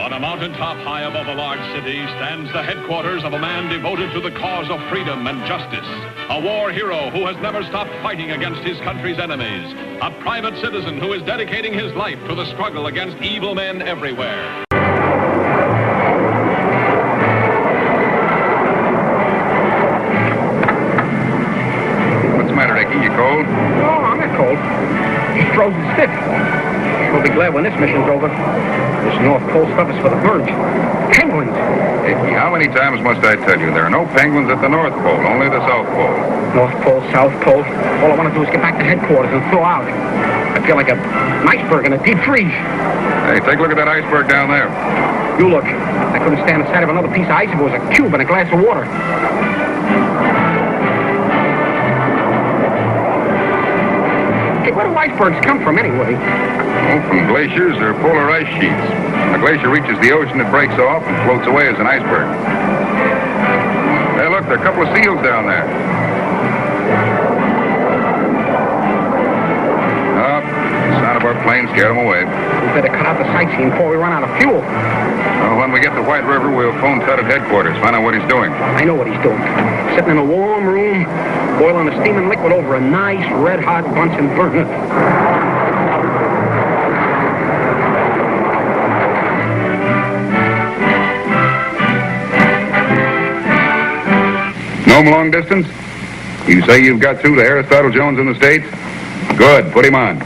On a mountaintop high above a large city stands the headquarters of a man devoted to the cause of freedom and justice. A war hero who has never stopped fighting against his country's enemies. A private citizen who is dedicating his life to the struggle against evil men everywhere. What's the matter, Ricky? You cold? No, I'm not cold. Just frozen stiff. We'll be glad when this mission's over. This North Pole stuff is for the birds. Penguins. Ricky, how many times must I tell you? There are no penguins at the North Pole, only the South Pole. North Pole, South Pole. All I want to do is get back to headquarters and thaw out. I feel like an iceberg in a deep freeze. Hey, take a look at that iceberg down there. You look. I couldn't stand the sight of another piece of ice if it was a cube and a glass of water. Hey, where do icebergs come from anyway? Oh, from glaciers or polar ice sheets. A glacier reaches the ocean, it breaks off and floats away as an iceberg. Hey, look, there are a couple of seals down there. Oh, the sound of our plane scared them away. We better cut out the sightseeing before we run out of fuel. Well, when we get to White River, we'll phone Tut at headquarters, find out what he's doing. I know what he's doing. Sitting in a warm room, boiling a steaming liquid over a nice red-hot Bunsen burner. Know him long distance? You say you've got through to Aristotle Jones in the States? Good, put him on.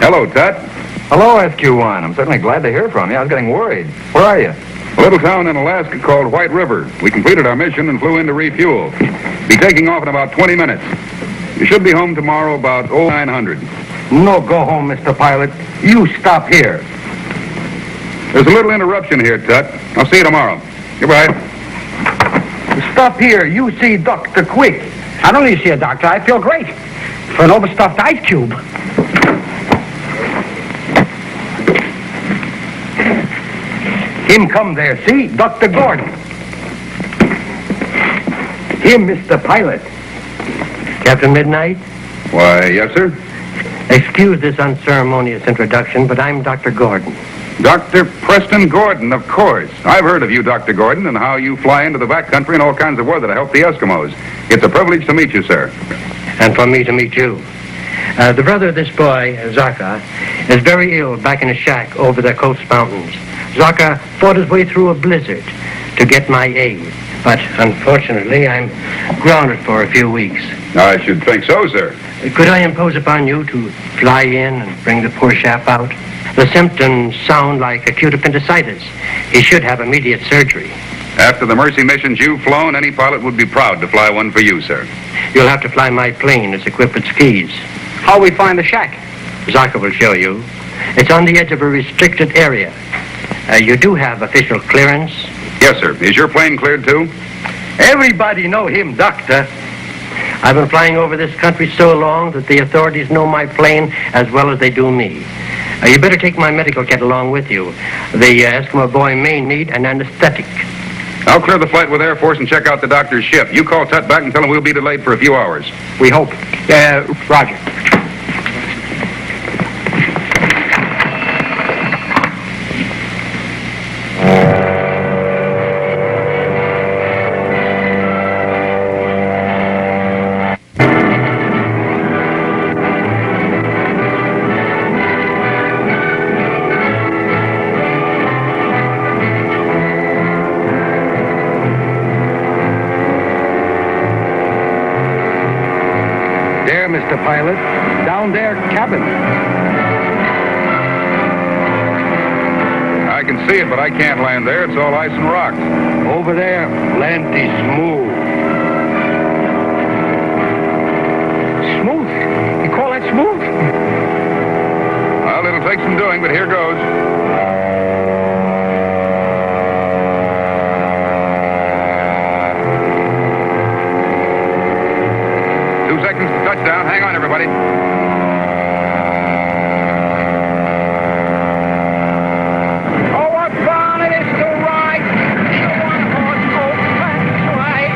Hello, Tut. Hello, SQ1. I'm certainly glad to hear from you. I was getting worried. Where are you? A little town in Alaska called White River. We completed our mission and flew in to refuel. Be taking off in about 20 minutes. You should be home tomorrow about 0900. No, go home, Mr. Pilot. You stop here. There's a little interruption here, Tut. I'll see you tomorrow. Goodbye. Stop here. You see Doctor quick. I don't need to see a doctor. I feel great. For an overstuffed ice cube. Him come there, see? Dr. Gordon. Him, Mr. Pilot. Captain Midnight? Why, yes, sir? Excuse this unceremonious introduction, but I'm Dr. Gordon. Dr. Preston Gordon, of course. I've heard of you, Dr. Gordon, and how you fly into the backcountry in all kinds of weather to help the Eskimos. It's a privilege to meet you, sir. And for me to meet you. The brother of this boy, Zaka, is very ill back in a shack over the coast mountains. Zaka fought his way through a blizzard to get my aid. But unfortunately, I'm grounded for a few weeks. I should think so, sir. Could I impose upon you to fly in and bring the poor chap out? The symptoms sound like acute appendicitis. He should have immediate surgery. After the Mercy missions you've flown, any pilot would be proud to fly one for you, sir. You'll have to fly my plane. It's equipped with skis. How'll we find the shack? Zaka will show you. It's on the edge of a restricted area. You do have official clearance? Yes, sir. Is your plane cleared, too? Everybody know him, Doctor. I've been flying over this country so long that the authorities know my plane as well as they do me. You better take my medical kit along with you. The Eskimo boy may need an anesthetic. I'll clear the flight with Air Force and check out the doctor's ship. You call Tut back and tell him we'll be delayed for a few hours. We hope. Roger. Mr. Pilot. Down there, cabin. I can see it, but I can't land there. It's all ice and rocks. Over there, plenty smooth. Smooth? You call that smooth? Well, it'll take some doing, but here goes. 2 seconds to touchdown. Hang on, everybody. Oh, what fun it is to ride! The one-horse open sleigh.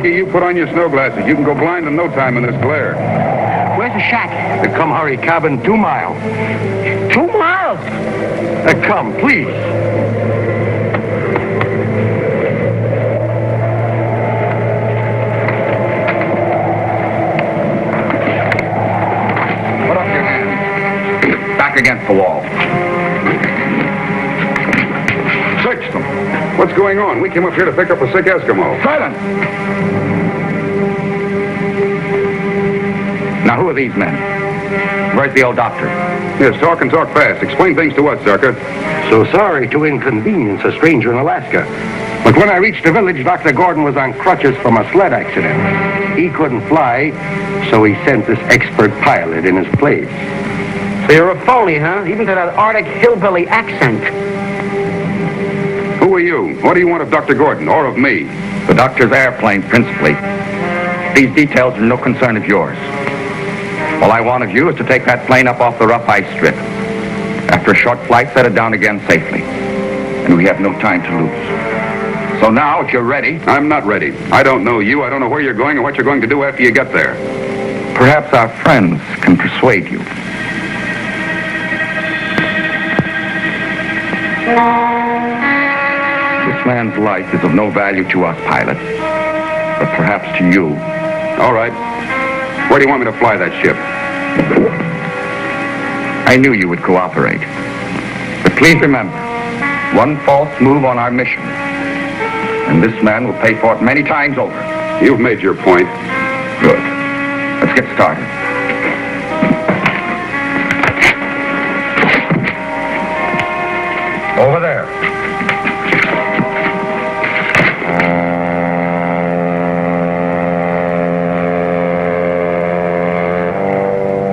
lucky you put on your snow glasses. You can go blind in no time in this glare. Where's the shack? The Come Hurry cabin, 2 miles. 2 miles? Come, please. Put up your hands. Back against the wall. Search them. What's going on? We came up here to pick up a sick Eskimo. Silence! Now, who are these men? Where's the old doctor? Yes, talk and talk fast. Explain things to us, Zucker. So sorry to inconvenience a stranger in Alaska. But when I reached the village, Dr. Gordon was on crutches from a sled accident. He couldn't fly, so he sent this expert pilot in his place. So you're a phony, huh? Even to that Arctic hillbilly accent. Who are you? What do you want of Dr. Gordon, or of me? The doctor's airplane, principally. These details are no concern of yours. All I want of you is to take that plane up off the rough ice strip. After a short flight, set it down again safely. And we have no time to lose. So now, if you're ready... I'm not ready. I don't know you. I don't know where you're going or what you're going to do after you get there. Perhaps our friends can persuade you. This man's life is of no value to us pilots, but perhaps to you. All right. Where do you want me to fly that ship? I knew you would cooperate. But please remember, one false move on our mission, and this man will pay for it many times over. You've made your point. Good. Let's get started. Over there.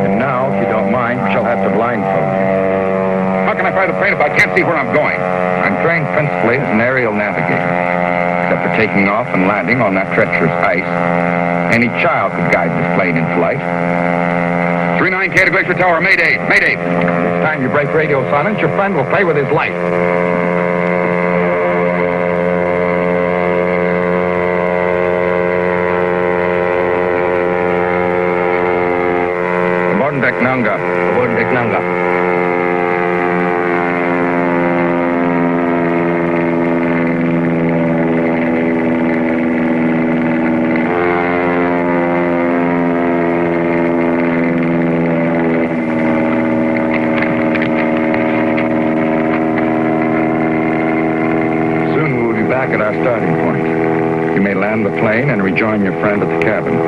And now, if you don't mind, we shall have to blindfold you. How can I fly the plane if I can't see where I'm going? I'm trained principally as an aerial navigator. Except for taking off and landing on that treacherous ice, any child could guide this plane in flight. 39K to Glacier Tower, Mayday, Mayday. It's time you break radio silence. Your friend will play with his life. Nanga. Nanga. Soon we will be back at our starting point. You may land the plane and rejoin your friend at the cabin.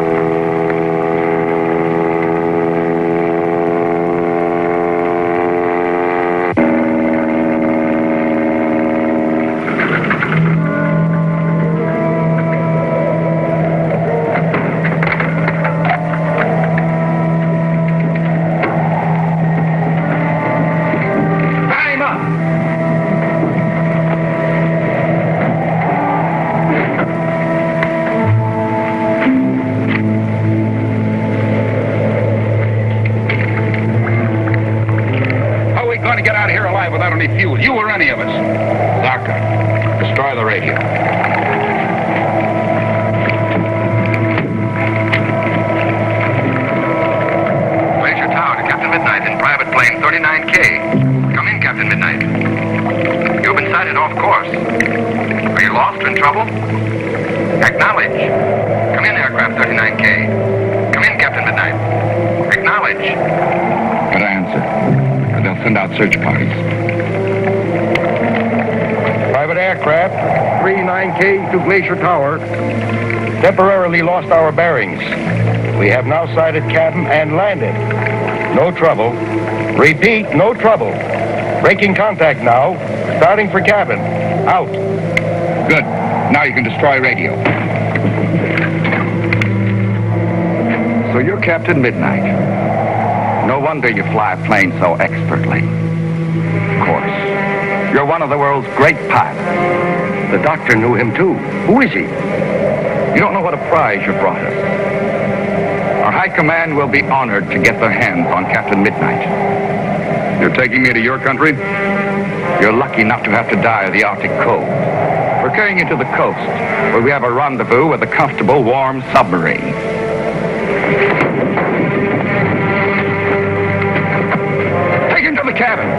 Fuel, you or any of us. Doctor, destroy the radio. Glacier Tower to Captain Midnight in private plane 39K. Come in, Captain Midnight. You've been sighted off course. Are you lost or in trouble? Acknowledge. Come in, aircraft 39K. Come in, Captain Midnight. Acknowledge. Good answer. And they'll send out search parties. Private aircraft, 39K to Glacier Tower. Temporarily lost our bearings. We have now sighted cabin and landed. No trouble. Repeat, no trouble. Breaking contact now. Starting for cabin. Out. Good. Now you can destroy radio. So you're Captain Midnight. No wonder you fly a plane so expertly. Of course. You're one of the world's great pilots. The doctor knew him too. Who is he? You don't know what a prize you brought us. Our high command will be honored to get their hands on Captain Midnight. You're taking me to your country? You're lucky not to have to die of the Arctic cold. We're carrying you to the coast, where we have a rendezvous with a comfortable, warm submarine. Take him to the cabin.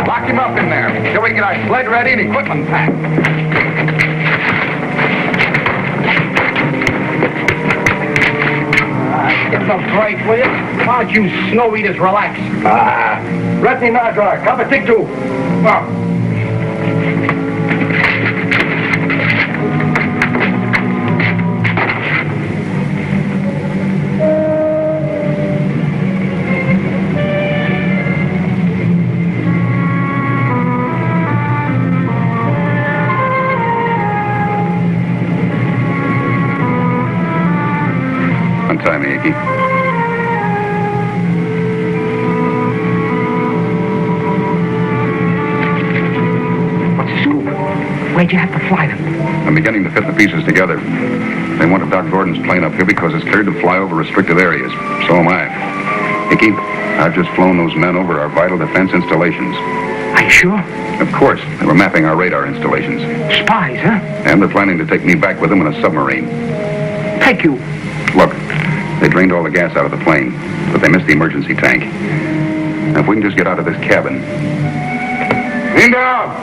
Lock him up in there till we get our sled ready and equipment packed. Give us a break, will you? Why don't you snow eaters relax? Retni Nadra, Kappa Tiktu. Well, untie me, Icky. What's the scoop? Where'd you have to fly them? I'm beginning to fit the pieces together. They wanted Doc Gordon's plane up here because it's cleared to fly over restricted areas. So am I. Icky, I've just flown those men over our vital defense installations. Are you sure? Of course. They were mapping our radar installations. Spies, huh? And they're planning to take me back with them in a submarine. Take you. Look, they drained all the gas out of the plane, but they missed the emergency tank. Now, if we can just get out of this cabin. Lean down!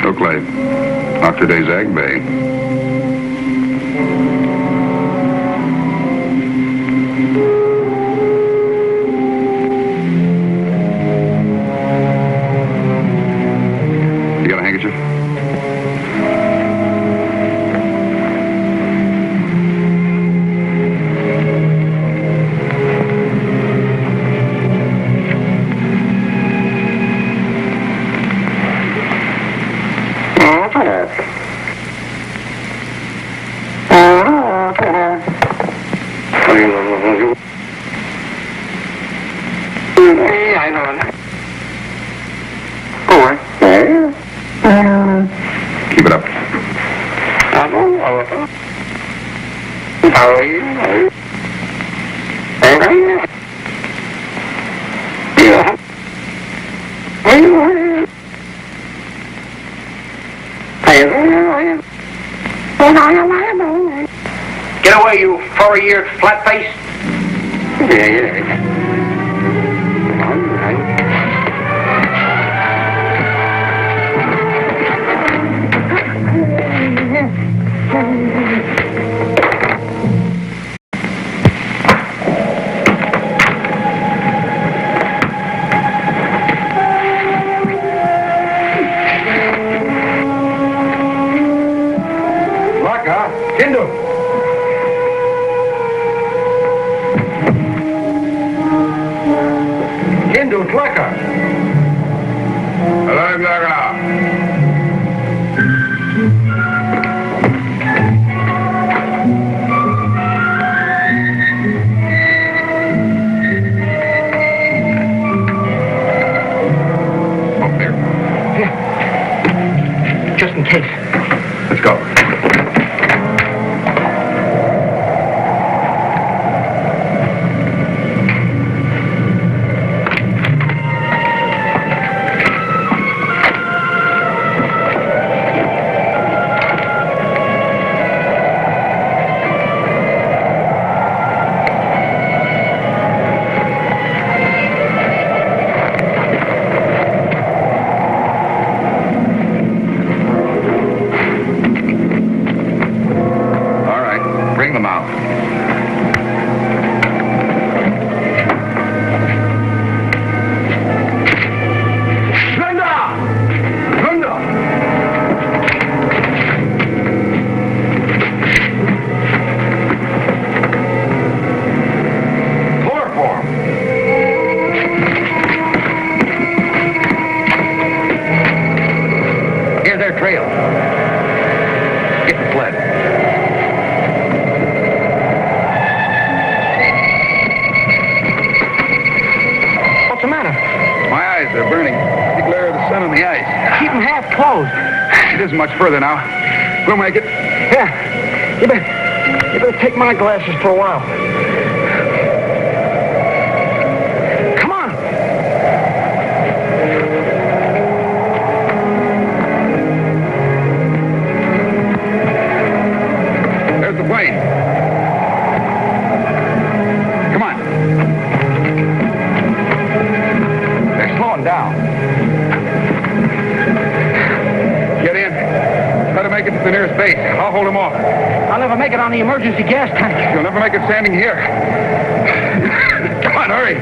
Oakley, Octorday's Ag Bay. You got a handkerchief? Keep it up. Get away, you furry-eared flat-face. Laka, Kindu. Kindu, Tlaka. Hello, Laka. Up there. Just in case. Let's go. closed. It isn't much further now. We'll make it. Yeah. You better take my glasses for a while. Come on. There's the plane. Come on. They're slowing down. Get in. Try to make it to the nearest base. I'll hold them off. I'll never make it on the emergency gas tank. You'll never make it standing here. Come on, hurry.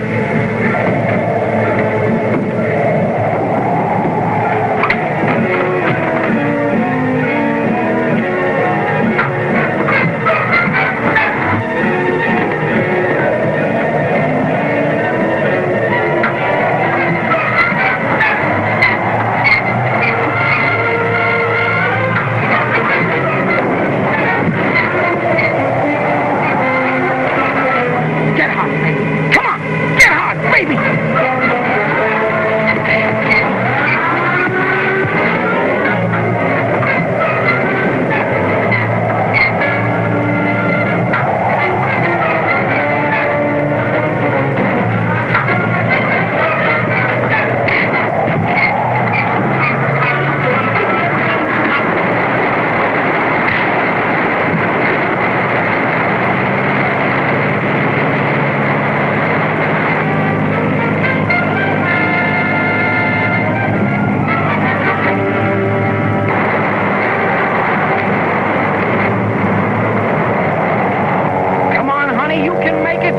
Get hot, baby. Come on. Get hot, baby. Come on, honey. You can make it.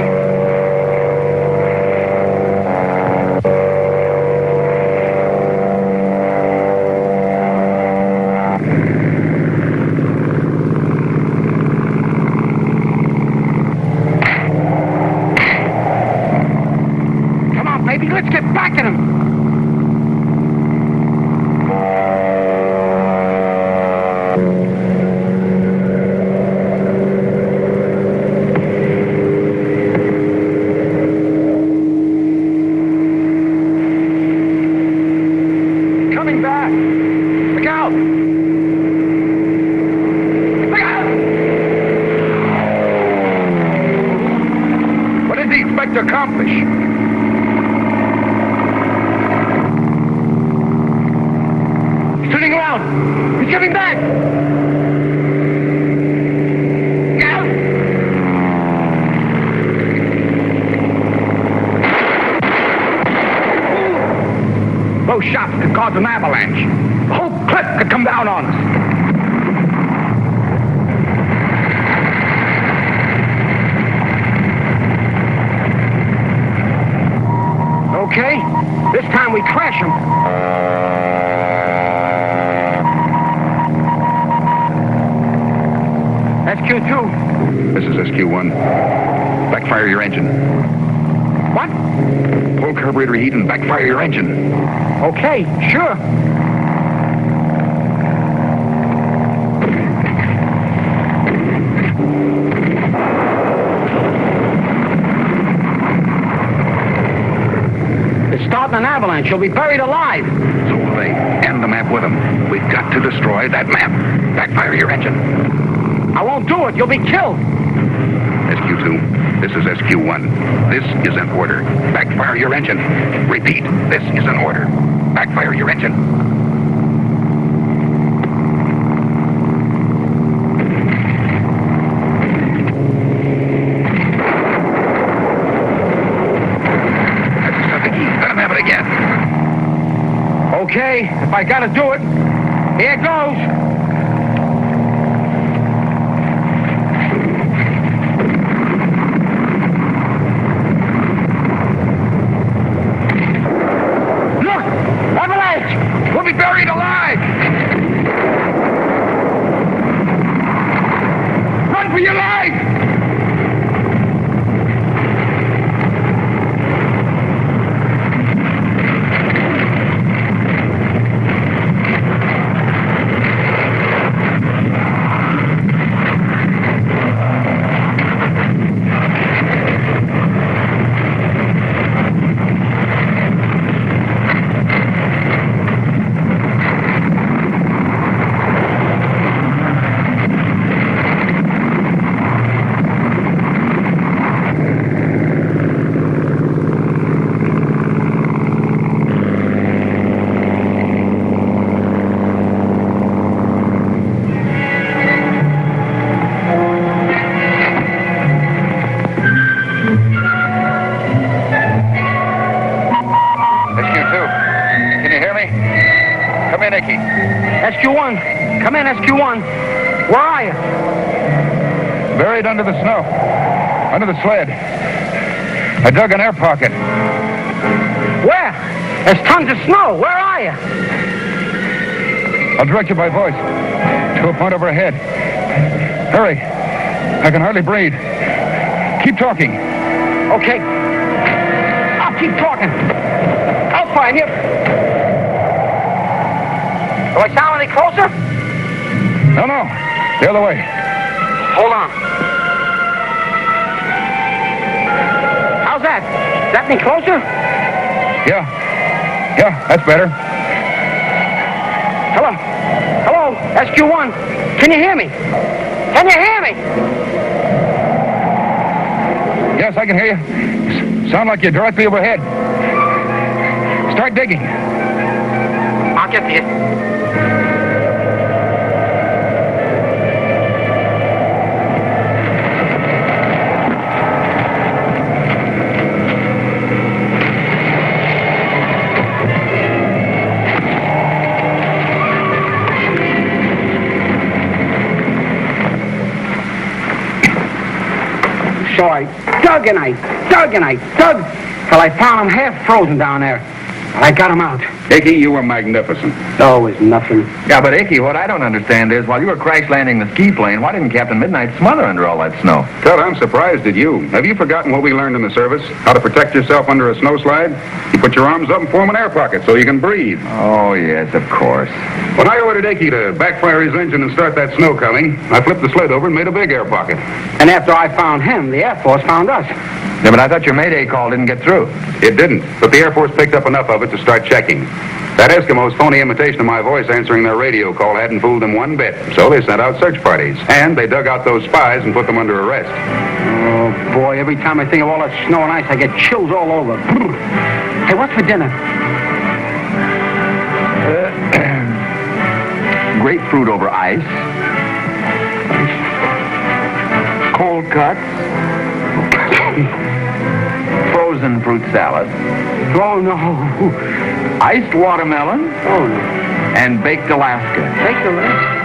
Come on, baby. Let's get back at him. Coming back. Look out. Look out. What did he expect to accomplish? He's turning around. He's coming back. Out. Those shots could cause an avalanche. The whole cliff could come down on us. Okay. This time we crash him. SQ2. This is SQ1. Backfire your engine. What? Pull carburetor heat and backfire your engine. Okay, sure. It's starting an avalanche. You'll be buried alive. So will they. And the map with them. We've got to destroy that map. Backfire your engine. I won't do it. You'll be killed. SQ2, this is SQ1. This is an order. Backfire your engine. Repeat, this is an order. Backfire your engine. That's the subject. Let him have it again. Okay, if I gotta do it, here goes. We'll be buried alive! Run for your life! Icky? SQ1. Come in, SQ1. Where are you? Buried under the snow. Under the sled. I dug an air pocket. Where? There's tons of snow. Where are you? I'll direct you by voice. To a point overhead. Hurry. I can hardly breathe. Keep talking. Okay. I'll keep talking. I'll find you. Do I sound any closer? No. The other way. Hold on. How's that? Is that any closer? Yeah, that's better. Hello? Hello? SQ1. Can you hear me? Can you hear me? Yes, I can hear you. Sound like you're directly overhead. Start digging. I'll get to you. So I dug and I dug and I dug till I found him half frozen down there. And I got him out. Icky, you were magnificent. Oh, it was nothing. Yeah, but Icky, what I don't understand is, while you were crash landing the ski plane, why didn't Captain Midnight smother under all that snow? Ted, I'm surprised at you. Have you forgotten what we learned in the service? How to protect yourself under a snowslide? You put your arms up and form an air pocket so you can breathe. Oh, yes, of course. When I ordered Icky to backfire his engine and start that snow coming, I flipped the sled over and made a big air pocket. And after I found him, the Air Force found us. Yeah, but I thought your Mayday call didn't get through. It didn't, but the Air Force picked up enough of it to start checking. That Eskimos' phony imitation of my voice answering their radio call hadn't fooled them one bit, so they sent out search parties. And they dug out those spies and put them under arrest. Oh, boy, every time I think of all that snow and ice, I get chills all over. Hey, what's for dinner? Grapefruit over ice. Cold cuts. Frozen fruit salad. Oh, no. Iced watermelon. Oh, no. And baked Alaska. Take the rest.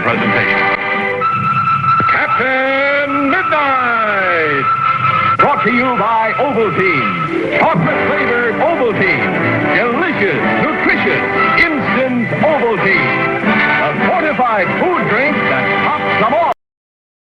Presentation. Captain Midnight! Brought to you by Ovaltine. Chocolate-flavored Ovaltine. Delicious, nutritious, instant Ovaltine. A fortified food drink